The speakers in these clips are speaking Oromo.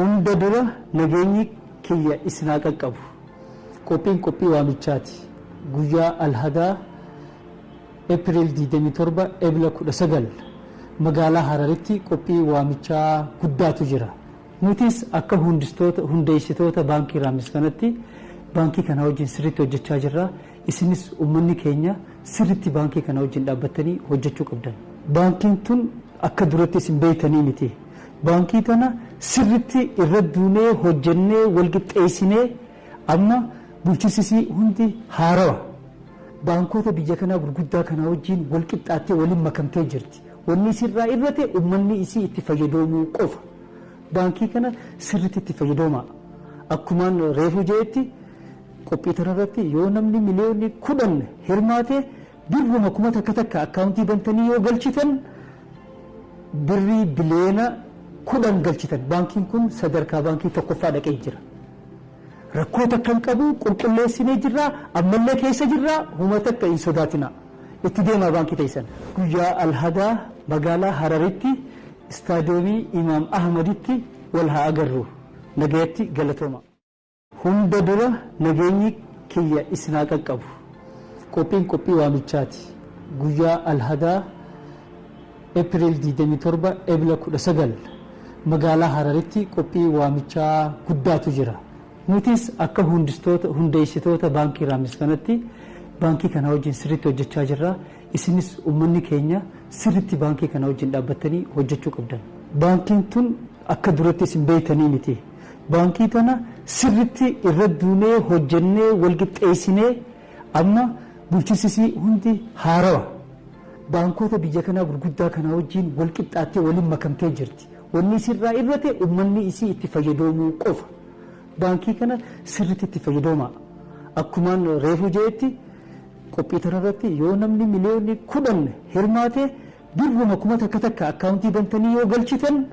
hunda dura nageenyi kiyya isinaa qaqqabu qophiin qophii waamichaati guyyaa alhadaa April 27 Ebla 19 magaalaa Hararitti qophii waamichaa guddaatu jira. Nutis akka hundeessitoota baankii Raamis kanatti baankii kana wajjin sirriitti hojjechaa jirra. Isinis uummanni keenya sirriitti baankii kana wajjin dhaabbatanii hojjechuu qabdan. Baankiin tun akka duratti isin beeytanii miti. Baankii tana sirriitti irra duunee hojjennee walqixxeessinee amma bulchiinsi hundi haarawa. Baankota biyya kanaa gurguddaa kana wajjin walqixxaattee waliin makamtee jirti. Wanni sirraa irratti uummanni isii itti fayyadamuu qofa. Baankii kana sirriitti itti fayyadama. Akkumaan reefu jeetti qophii tanarratti yoo namni miliyoonni 10 hirmaate birruma kuma takka akkaawuntii bantanii yoo galchitan birrii biliyoona 10 galchitan. Baankiin kun sadarkaa baankii tokkoffaa dhaqee jira. Rakkoo takka hin qabu qulqulleessinee jirra ammallee keessa jirra huma takka hin sodaatina. Itti deemaa baankii teessan. Guyyaa alhadaa magaalaa Hararitti istaadiyoomii Imaam Ahmaditti wal haa agarru. Nagayatti galatooma. Hunda dura nageenyi kiyya isinaa qaqqabu. Qophiin qophii waamichaati. Guyyaa alhadaa April 27 Ebla 19 magaalaa Hararitti qophii waamichaa guddaatu jira. Nutis akka hundeessitoota baankii Raamis kanatti baankii kana wajjin sirriitti hojjechaa jirra. Isinis uummanni keenya sirriitti baankii kana wajjin dhaabbatanii hojjechuu qabdan. Baankiin tun akka duratti isin beeytanii miti. Baankii tana sirriitti irra duunee hojjennee walqixxeessinee amma bulchiinsi hundi haarawa. Baankota biyya kanaa gurguddaa kana wajjin walqixxaattee waliin makamtee jirti. Wanni sirraa irratti uummanni isii itti fayyadamuu qofa. Baankii kana sirriitti itti fayyadama. Akkumaan reefu jeetti qophii tanarratti yoo namni miliyoonni 10 hirmaate birruma kuma takka akkaawuntii bantanii yoo galchitan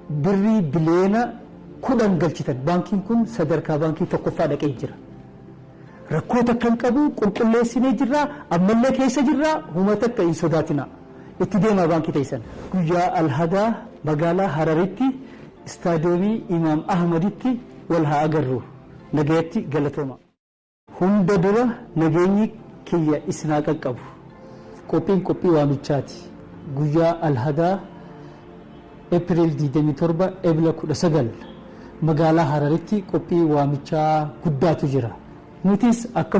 birrii biliyoona 10 galchitan. Baankiin kun sadarkaa baankii tokkoffaa dhaqee jira. Rakkoo takka hin qabu qulqulleessinee jirra ammallee keessa jirra huma takka hin sodaatina. Itti deemaa baankii teessan. Guyyaa alhadaa magaalaa Hararitti istaadiyoomii Imaam Ahmaditti wal haa agarru. Nagayatti galatooma. Hunda dura nageenyi kiyya isinaa qaqqabu. Qophiin qophii waamichaati. Guyyaa alhadaa April 27 Ebla 19 magaalaa Hararitti qophii waamichaa guddaatu jira. Nutis akka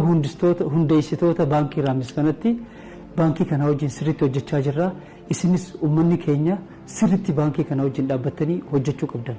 hundeessitoota baankii Raamis kanatti baankii kana wajjin sirriitti hojjechaa jirra. Isinis uummanni keenya sirriitti baankii kana wajjin dhaabbatanii hojjechuu qabdan.